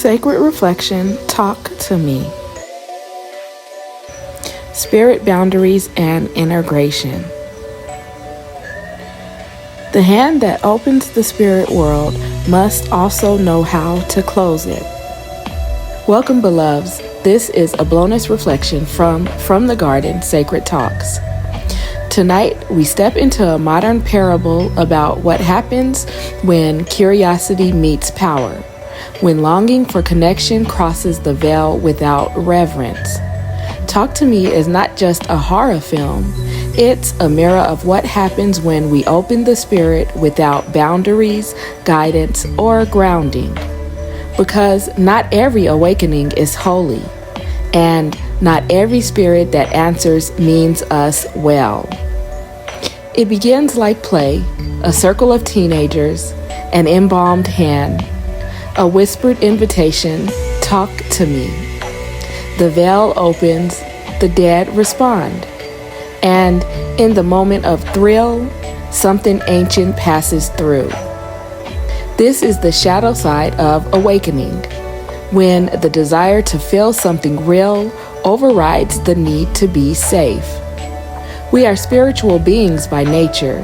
Sacred Reflection, Talk to Me. Spirit Boundaries and Integration. The hand that opens the spirit world must also know how to close it. Welcome, beloveds. This is a bonus reflection from the Garden, Sacred Talks. Tonight, we step into a modern parable about what happens when curiosity meets power, when longing for connection crosses the veil without reverence. Talk to Me is not just a horror film, it's a mirror of what happens when we open the spirit without boundaries, guidance, or grounding. Because not every awakening is holy, and not every spirit that answers means us well. It begins like play, a circle of teenagers, an embalmed hand, a whispered invitation, talk to me. The veil opens, the dead respond, and in the moment of thrill, something ancient passes through. This is the shadow side of awakening, when the desire to feel something real overrides the need to be safe. We are spiritual beings by nature,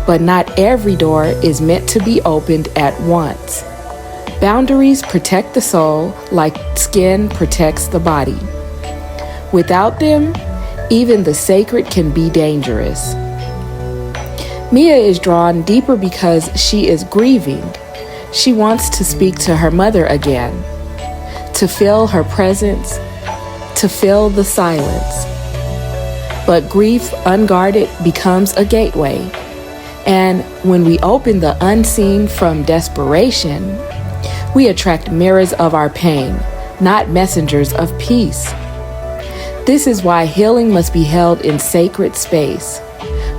but not every door is meant to be opened at once. Boundaries protect the soul like skin protects the body. Without them, even the sacred can be dangerous. Mia is drawn deeper because she is grieving. She wants to speak to her mother again, to feel her presence, to fill the silence. But grief unguarded becomes a gateway. And when we open the unseen from desperation, we attract mirrors of our pain, not messengers of peace. This is why healing must be held in sacred space,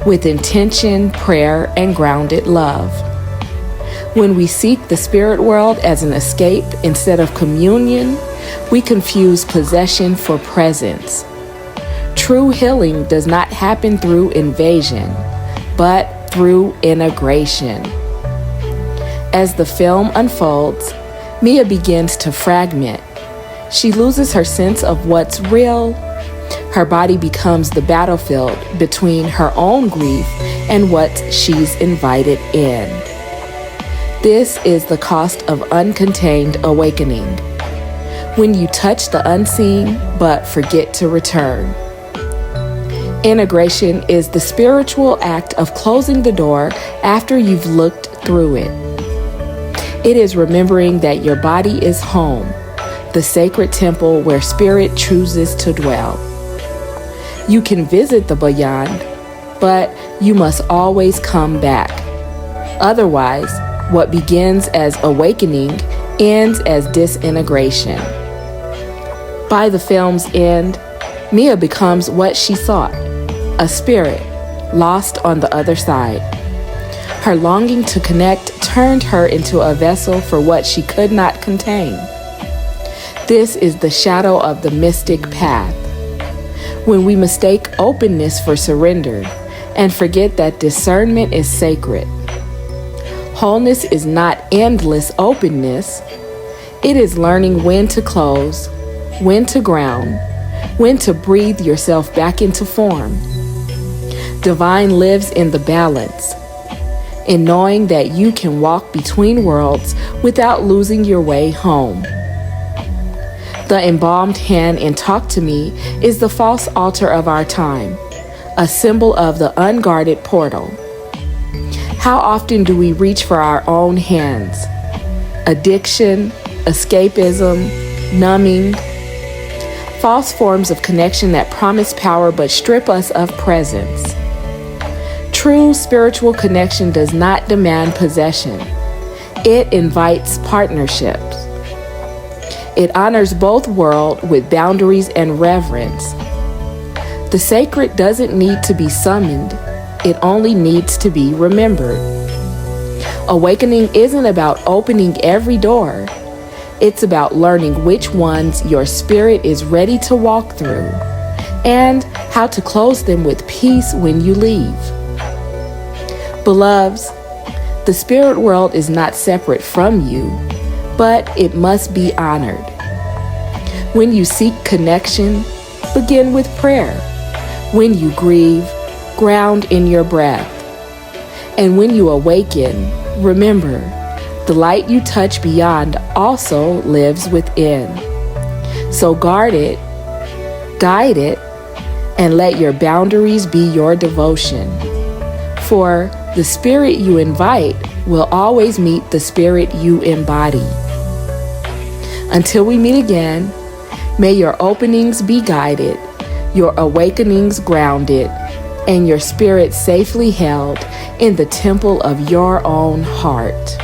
with intention, prayer, and grounded love. When we seek the spirit world as an escape instead of communion, we confuse possession for presence. True healing does not happen through invasion, but through integration. As the film unfolds, Mia begins to fragment. She loses her sense of what's real. Her body becomes the battlefield between her own grief and what she's invited in. This is the cost of uncontained awakening. When you touch the unseen but forget to return. Integration is the spiritual act of closing the door after you've looked through it. It is remembering that your body is home, the sacred temple where spirit chooses to dwell. You can visit the beyond, but you must always come back. Otherwise, what begins as awakening ends as disintegration. By the film's end, Mia becomes what she sought, a spirit lost on the other side. Her longing to connect turned her into a vessel for what she could not contain. This is the shadow of the mystic path. When we mistake openness for surrender and forget that discernment is sacred. Wholeness is not endless openness. It is learning when to close, when to ground, when to breathe yourself back into form. Divine lives in the balance, in knowing that you can walk between worlds without losing your way home. The embalmed hand in Talk to Me is the false altar of our time, a symbol of the unguarded portal. How often do we reach for our own hands? Addiction, escapism, numbing, false forms of connection that promise power but strip us of presence. True spiritual connection does not demand possession. It invites partnerships. It honors both worlds with boundaries and reverence. The sacred doesn't need to be summoned. It only needs to be remembered. Awakening isn't about opening every door. It's about learning which ones your spirit is ready to walk through and how to close them with peace when you leave. Beloveds, the spirit world is not separate from you, but it must be honored. When you seek connection, begin with prayer. When you grieve, ground in your breath. And when you awaken, remember, the light you touch beyond also lives within. So guard it, guide it, and let your boundaries be your devotion. For the spirit you invite will always meet the spirit you embody. Until we meet again, may your openings be guided, your awakenings grounded, and your spirit safely held in the temple of your own heart.